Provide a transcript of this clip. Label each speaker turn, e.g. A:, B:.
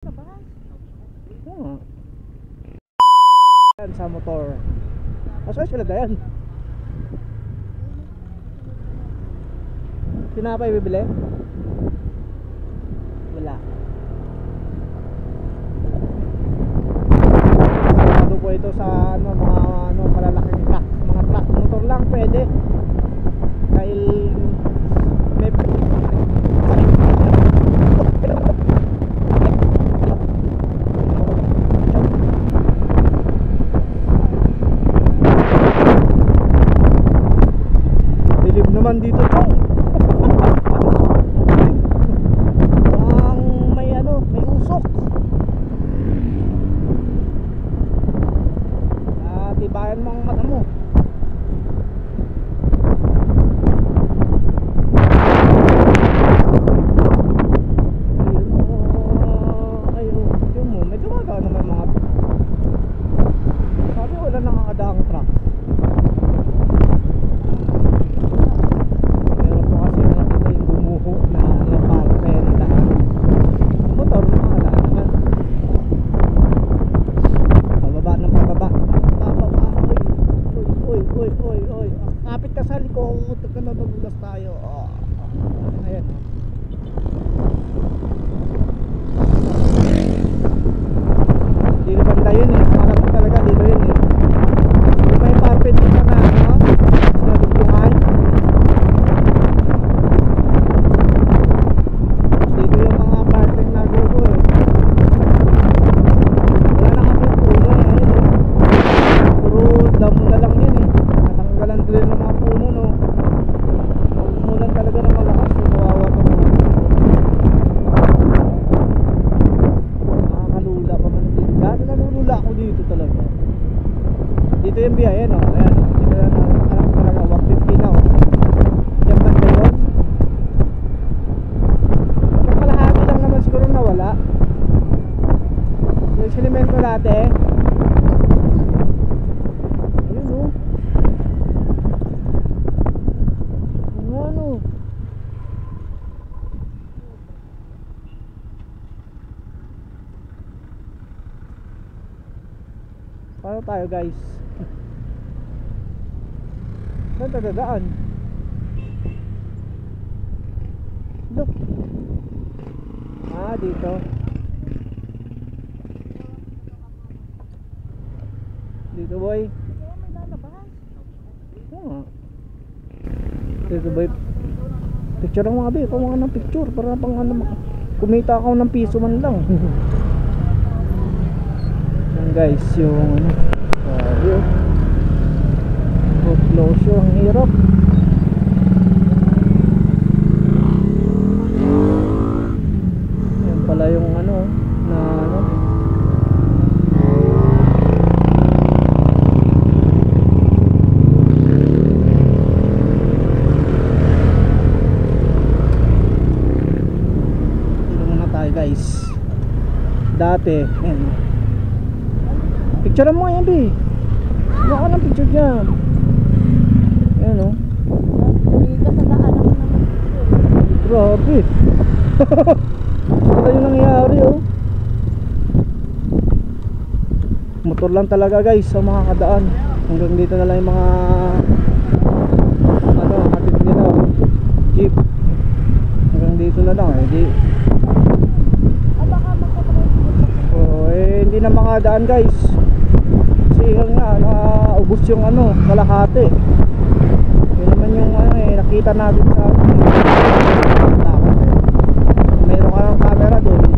A: Sa motor. Asa sila dayan? Tinapay bibili? Wala. Sarado po ito sa mga malalaking truck. Mga truck motor lang pwede. Dahil may naman dito chong. May usok. Tibayan mo ang mata mo. Ayun mo, may dumadaan naman mga. Sabi wala nakakadaang truck. Kapit ka sa likod, nagulas tayo. Ayan. Hindi na banda yun eh. Alam ko talaga dito yun eh. May parpet dito na nadugtungan. Dito yung mga parpet na gulo eh. Wala na kasi puno eh. Ayun eh. Puro damo na lang yun eh. Natanggalan din ng mga puno no. Umulan talaga ng malakas. Kawawa pa mga. Nakakalula pa man dito. Dati nalulula ako dito talaga. Dito yung biyahe no. Ayan. Dito na alam ko talaga 150 na oh. Diyan banda yun. Ang kalahati lang naman siguro nawala. Yung sinemento dati ayun oh. Ano? Paano tayo guys? Saan tayo dadaan? Look. Dito. Dito boy.
B: May lalabas.
A: Dito boy. Picture ang mga be. Pamunga ng picture. Para pang kumita ako ng piso man lang. Yan guys. Yung sabi road closure. Ang hirap. Yan pala yung na guys. Dati picture mo yan be. Wala ka ng picture dyan. Ayan o.
B: Hindi ka sa daan ako naman.
A: Grabe. Ito yung nangyari oh. Motor lang talaga guys sa mga kadaan. Hanggang dito na lang yung mga hatid nila jeep. Hanggang dito na lang di. Hindi na makadaan guys kasi nga naubos yung kalahati. Yun naman yung nakita natin sa mayroon ka ng camera doon